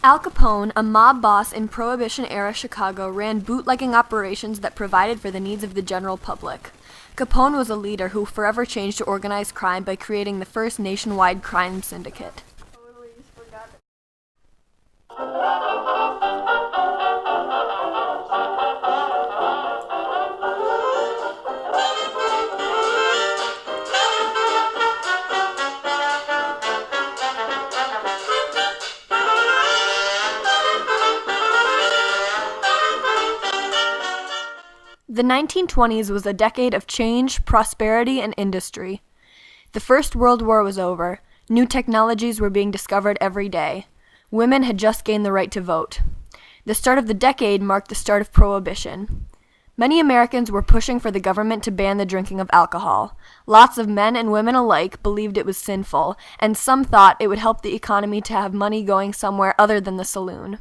Al Capone, a mob boss in Prohibition-era Chicago, ran bootlegging operations that provided for the needs of the general public. Capone was a leader who forever changed to organized crime by creating the first nationwide crime syndicate. The 1920s was a decade of change, prosperity, and industry. The First World War was over. New technologies were being discovered every day. Women had just gained the right to vote. The start of the decade marked the start of Prohibition. Many Americans were pushing for the government to ban the drinking of alcohol. Lots of men and women alike believed it was sinful, and some thought it would help the economy to have money going somewhere other than the saloon.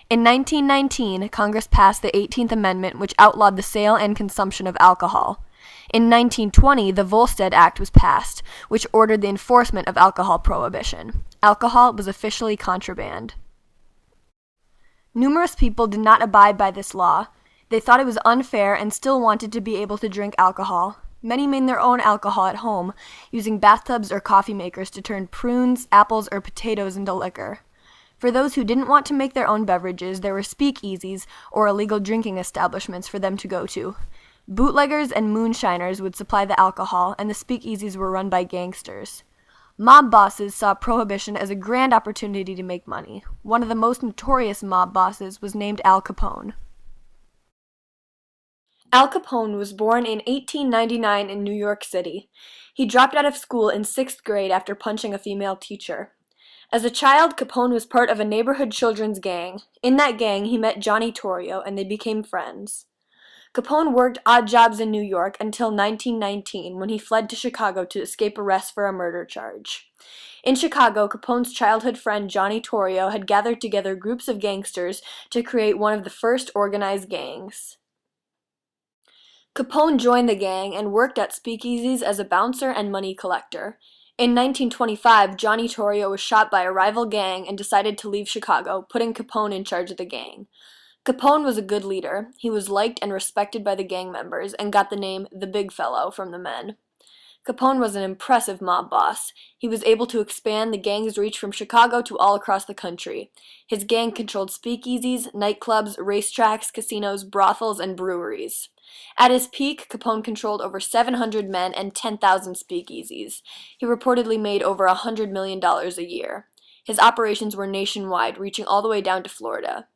In 1919, Congress passed the 18th Amendment, which outlawed the sale and consumption of alcohol. In 1920, the Volstead Act was passed, which ordered the enforcement of alcohol prohibition. Alcohol was officially contraband. Numerous people did not abide by this law. They thought it was unfair and still wanted to be able to drink alcohol. Many made their own alcohol at home, using bathtubs or coffee makers to turn prunes, apples, or potatoes into liquor. For those who didn't want to make their own beverages, there were speakeasies or illegal drinking establishments for them to go to. Bootleggers and moonshiners would supply the alcohol, and the speakeasies were run by gangsters. Mob bosses saw Prohibition as a grand opportunity to make money. One of the most notorious mob bosses was named Al Capone. Al Capone was born in 1899 in New York City. He dropped out of school in 6th grade after punching a female teacher. As a child, Capone was part of a neighborhood children's gang. In that gang, he met Johnny Torrio, and they became friends. Capone worked odd jobs in New York until 1919, when he fled to Chicago to escape arrest for a murder charge. In Chicago, Capone's childhood friend Johnny Torrio had gathered together groups of gangsters to create one of the first organized gangs. Capone joined the gang and worked at speakeasies as a bouncer and money collector. In 1925, Johnny Torrio was shot by a rival gang and decided to leave Chicago, putting Capone in charge of the gang. Capone was a good leader. He was liked and respected by the gang members and got the name the Big Fellow from the men. Capone was an impressive mob boss. He was able to expand the gang's reach from Chicago to all across the country. His gang controlled speakeasies, nightclubs, racetracks, casinos, brothels, and breweries. At his peak, Capone controlled over 700 men and 10,000 speakeasies. He reportedly made over $100 million a year. His operations were nationwide, reaching all the way down to Florida.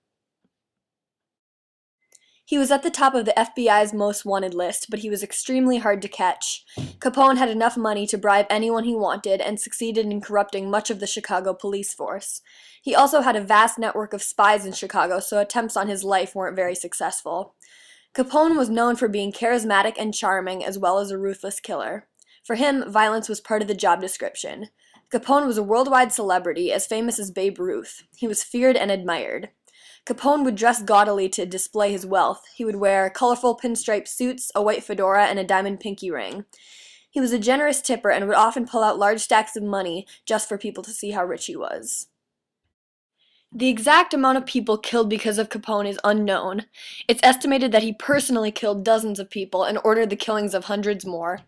He was at the top of the FBI's most wanted list, but he was extremely hard to catch. Capone had enough money to bribe anyone he wanted and succeeded in corrupting much of the Chicago police force. He also had a vast network of spies in Chicago, so attempts on his life weren't very successful. Capone was known for being charismatic and charming, as well as a ruthless killer. For him, violence was part of the job description. Capone was a worldwide celebrity, as famous as Babe Ruth. He was feared and admired. Capone would dress gaudily to display his wealth. He would wear colorful pinstripe suits, a white fedora, and a diamond pinky ring. He was a generous tipper and would often pull out large stacks of money just for people to see how rich he was. The exact amount of people killed because of Capone is unknown. It's estimated that he personally killed dozens of people and ordered the killings of hundreds more.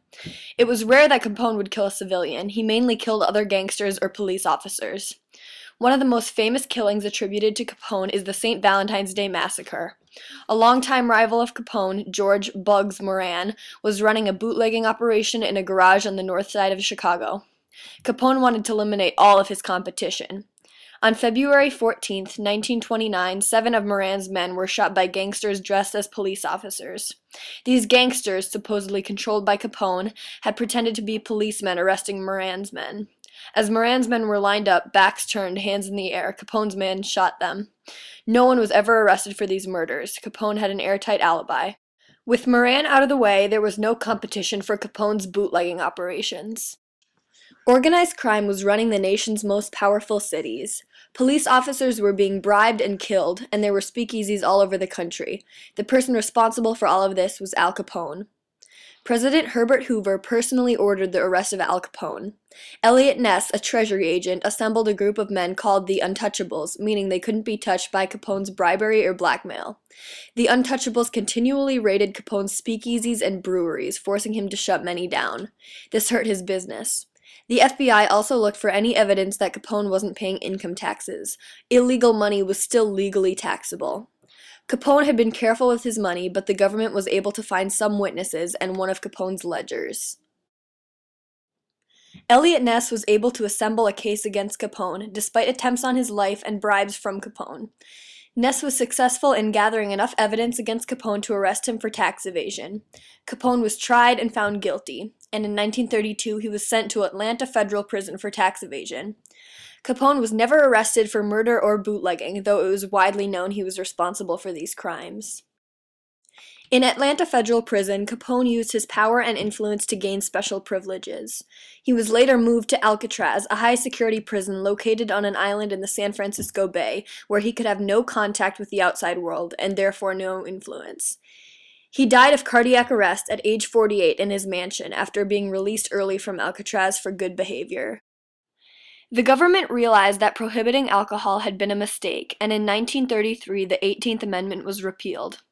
It was rare that Capone would kill a civilian. He mainly killed other gangsters or police officers. One of the most famous killings attributed to Capone is the St. Valentine's Day Massacre. A longtime rival of Capone, George "Bugs" Moran, was running a bootlegging operation in a garage on the north side of Chicago. Capone wanted to eliminate all of his competition. On February 14, 1929, 7 of Moran's men were shot by gangsters dressed as police officers. These gangsters, supposedly controlled by Capone, had pretended to be policemen arresting Moran's men. As Moran's men were lined up, backs turned, hands in the air, Capone's men shot them. No one was ever arrested for these murders. Capone had an airtight alibi. With Moran out of the way, there was no competition for Capone's bootlegging operations. Organized crime was running the nation's most powerful cities. Police officers were being bribed and killed, and there were speakeasies all over the country. The person responsible for all of this was Al Capone. President Herbert Hoover personally ordered the arrest of Al Capone. Eliot Ness, a Treasury agent, assembled a group of men called the Untouchables, meaning they couldn't be touched by Capone's bribery or blackmail. The Untouchables continually raided Capone's speakeasies and breweries, forcing him to shut many down. This hurt his business. The FBI also looked for any evidence that Capone wasn't paying income taxes. Illegal money was still legally taxable. Capone had been careful with his money, but the government was able to find some witnesses and one of Capone's ledgers. Eliot Ness was able to assemble a case against Capone, despite attempts on his life and bribes from Capone. Ness was successful in gathering enough evidence against Capone to arrest him for tax evasion. Capone was tried and found guilty, and in 1932 he was sent to Atlanta Federal Prison for tax evasion. Capone was never arrested for murder or bootlegging, though it was widely known he was responsible for these crimes. In Atlanta Federal Prison, Capone used his power and influence to gain special privileges. He was later moved to Alcatraz, a high-security prison located on an island in the San Francisco Bay, where he could have no contact with the outside world, and therefore no influence. He died of cardiac arrest at age 48 in his mansion after being released early from Alcatraz for good behavior. The government realized that prohibiting alcohol had been a mistake, and in 1933 the 18th Amendment was repealed.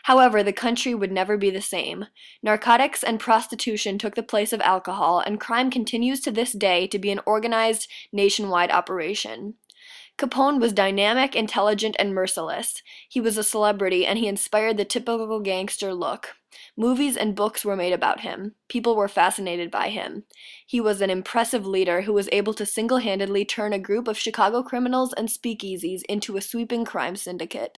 However, the country would never be the same. Narcotics and prostitution took the place of alcohol, and crime continues to this day to be an organized, nationwide operation. Capone was dynamic, intelligent, and merciless. He was a celebrity, and he inspired the typical gangster look. Movies and books were made about him. People were fascinated by him. He was an impressive leader who was able to single-handedly turn a group of Chicago criminals and speakeasies into a sweeping crime syndicate.